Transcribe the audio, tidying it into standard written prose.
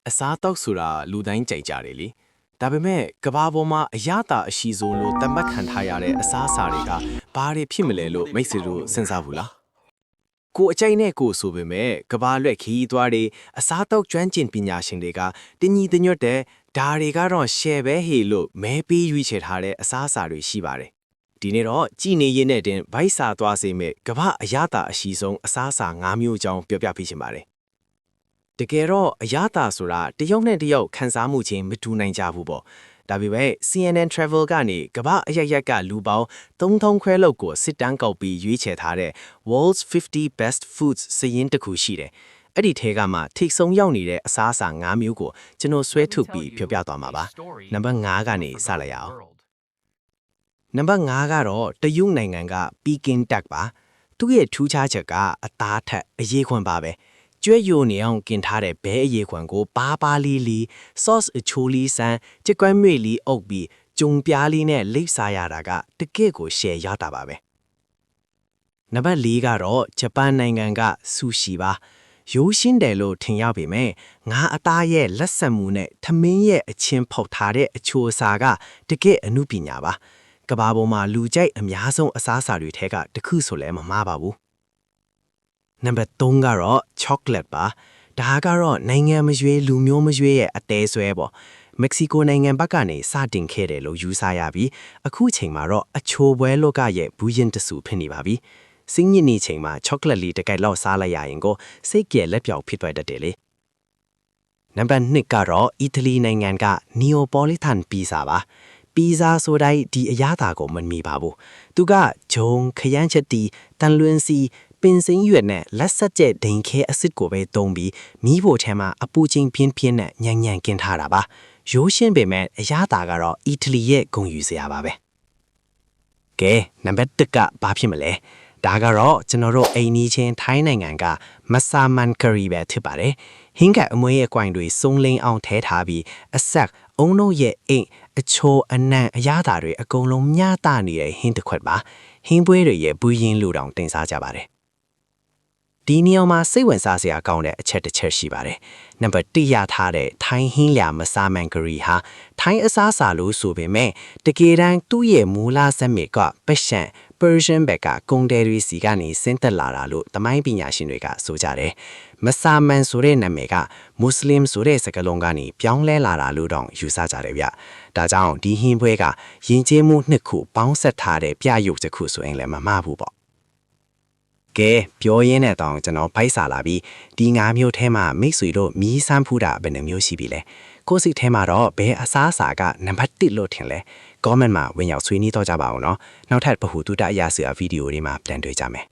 အစားတောက်ဆိုတာလူတိုင်းကြိုက်ကြတယ်လေဒါပေမဲ့ကဘာပေါ်မှာအရသာအရှိဆုံးလို့သတ်မှတ်ခံထားရတဲ့အစားအစာတွေကဘာတွေဖြစ်မလဲလို့မိတ်ဆွေတို့စဉ်းစားဘူးလားကိုအကြိုက်နဲ့ကိုဆိုပေမဲ့ကဘာလွက်ခီးသွားတွေအစားတောက်ကျွမ်းကျင်ပညာရှင်တွေကတင်းကြီးတညွတ်တဲ့ဒါတွေကတော့ရှယ်ပဲဟေလို့မဲပေးရွေးချယ်ထားတဲ့အစားအစာတွေရှိပါတယ်ဒီနေ့တော့ကြည်နေရင်းနဲ့တင်ဗိုက်စာသွားစေမဲ့ကဘာအရသာအရှိဆုံးအစားအစာ၅မျိုးအကြောင်းပြောပြပေးချင်ပါတယ်တကယ်တော့အရသာဆိုတာတယောက်နဲ့တယောက်ခံစားမှုချင်းမတူနိုင်ကြဘူးပေါ့ဒါပေမဲ့ CNN Travel ကနေကမ္ဘာအရက်ရက်ကလူပေါင်း3000ခွဲလောက်ကိုစစ်တမ်းကောက်ပြီးရွေးချယ်ထားတဲ့ World's 50 Best Foods စာရင်းတစ်ခုရှိတယ်အဲ့ဒီထဲကမှထိတ်ဆုံးရောက်နေတဲ့အစားအစာ5မျိုးကိုကျွန်တော်ဆွဲထုတ်ပြီးပြောပြသွားမှာပါနံပါတ်5ကနေစလိုက်ရအောင်နံပါတ်5ကတော့တရုတ်နိုင်ငံက Peking duck ပါသူ့ရဲ့ထူးခြားချက်ကအသားထက်အရေးခွန်ပါပဲကျွဲယိုနေအောင်กินထားတဲ့ဘဲအရေခွံကိုပါလေး sauce အချိုးလေးစမ်းကြက်ကွမ်းမြေလေးအုပ်ပြီးဂျုံပြားလေးနဲ့လိပ်စားရတာကတကယ့်ကိုရှယ်ရတာပါပဲနံပါတ်4ကတော့ဂျပန်နိုင်ငံကဆူရှီပါရိုးရှင်းတယ်လို့ထင်ရပေမဲ့ငါအသားရဲ့လက်ဆက်မှုနဲ့ထမင်းရဲ့အချင်းဖောက်ထားတဲ့အချိုးအစာကတကယ့်အမှုပညာပါကဘာပေါ်မှာလူကြိုက်အများဆုံးအစားအစာတွေထဲကတစ်ခုဆိုလဲမမှားပါဘူးနံပါတ်3ကတော့ chocolate ပါဒါကတော့နိုင်ငံမရွေးလူမျိုးမရွေးရဲ့အသေးဆွဲပေါ့မက္ကဆီကိုနိုင်ငံဘက်ကနေစတင်ခဲ့တယ်လို့ယူဆရပြီးအခုချိန်မှာတော့အချိုပွဲလောကရဲ့ဘူးရင်တဆူဖြစ်နေပါပြီစင်းညစ်နေချိန်မှာ chocolate လေးတစ်ကြိုက်လောက်စားလိုက်ရရင်ကိုစိတ်ကြဲလက်ပြောက်ဖြစ်သွားတတ်တယ်လေနံပါတ်2ကတော့အီတလီနိုင်ငံက Neapolitan pizza ပါပီဇာဆိုတိုင်းဒီအရသာကိုမမီပါဘူးသူကဂျုံခရမ်းချက်တီတန်လွင်စီပင်စိမ်းရွက်နဲ့လက်ဆက်ကျက်ဒိန်ခဲအစ်စ်ကိုပဲသုံးပြီးမီးဖို့ထဲမှာအပူချင်းပြင်းပြင်းနဲ့ညံ့ညံ့กินထားတာပါရိုးရှင်းပေမဲ့အရသာကတော့အီတလီရဲ့ဂုဏ်ယူစရာပါပဲကဲနံပါတ်1ကဘာဖြစ်မလဲဒါကတော့ကျွန်တော်တို့အိမ်နီးချင်းထိုင်းနိုင်ငံကမဆာမန်ကရီပဲဖြစ်ပါတယ်ဟင်းကအမွေးရဲ့ coin တွေစုံလင်းအောင်ထဲထားပြီးအဆက်အုံတို့ရဲ့အိမ်အချိုအနံ့အရသာတွေအကုန်လုံးမျှတနေတဲ့ဟင်းတစ်ခွက်ပါဟင်းပွဲတွေရဲ့ဘူးရင်လူတောင်တင်စားကြပါတယ်ဒီနေရာမှာစိတ်ဝင်စားစရာကောင်းတဲ့အချက်တစ်ချက်ရှိပါတယ်။နံပါတ်1ရထားတဲ့ထိုင်းဟင်းလျာမစားမန်ဂရီဟာထိုင်းအစားအစာလို့ဆိုပေမဲ့တကယ်တမ်းသူ့ရဲ့မူလဇက်မြစ်ကပရှန် Persian ဘက်ကကုံတယ်ရီစီကနေဆင်းသက်လာတာလို့သမိုင်းပညာရှင်တွေကဆိုကြတယ်။မစားမန်ဆိုတဲ့နာမည်ကမွတ်စလင်ဆိုတဲ့စကားလုံးကနေပြောင်းလဲလာတာလို့တောင်ယူဆကြတယ်ဗျ။ဒါကြောင့်ဒီဟင်းပွဲကယဉ်ကျေးမှုနှစ်ခုပေါင်းဆက်ထားတဲ့ပြရုပ်တစ်ခုဆိုရင်လည်းမမှားဘူးပေါ့ကဲပြောရင်းနဲ့တောင်ကျွန်တော်ဖိုက်စာလာပြီးဒီ5မျိုးထဲမှာမိတ်ဆွေတို့မီးစမ်းဖူးတာဘယ်နှမျိုးရှိပြီလဲကိုစိတ်ထဲမှာတော့ဘယ်အစားအစာကနံပါတ်1လို့ထင်လဲ comment မှာဝင်ရောက်ဆွေးနွေးတော့ကြပါအောင်နော်နောက်ထပ်ဗဟုသုတအရာစရာဗီဒီယိုတွေမှာပြန်တွေ့ကြမယ်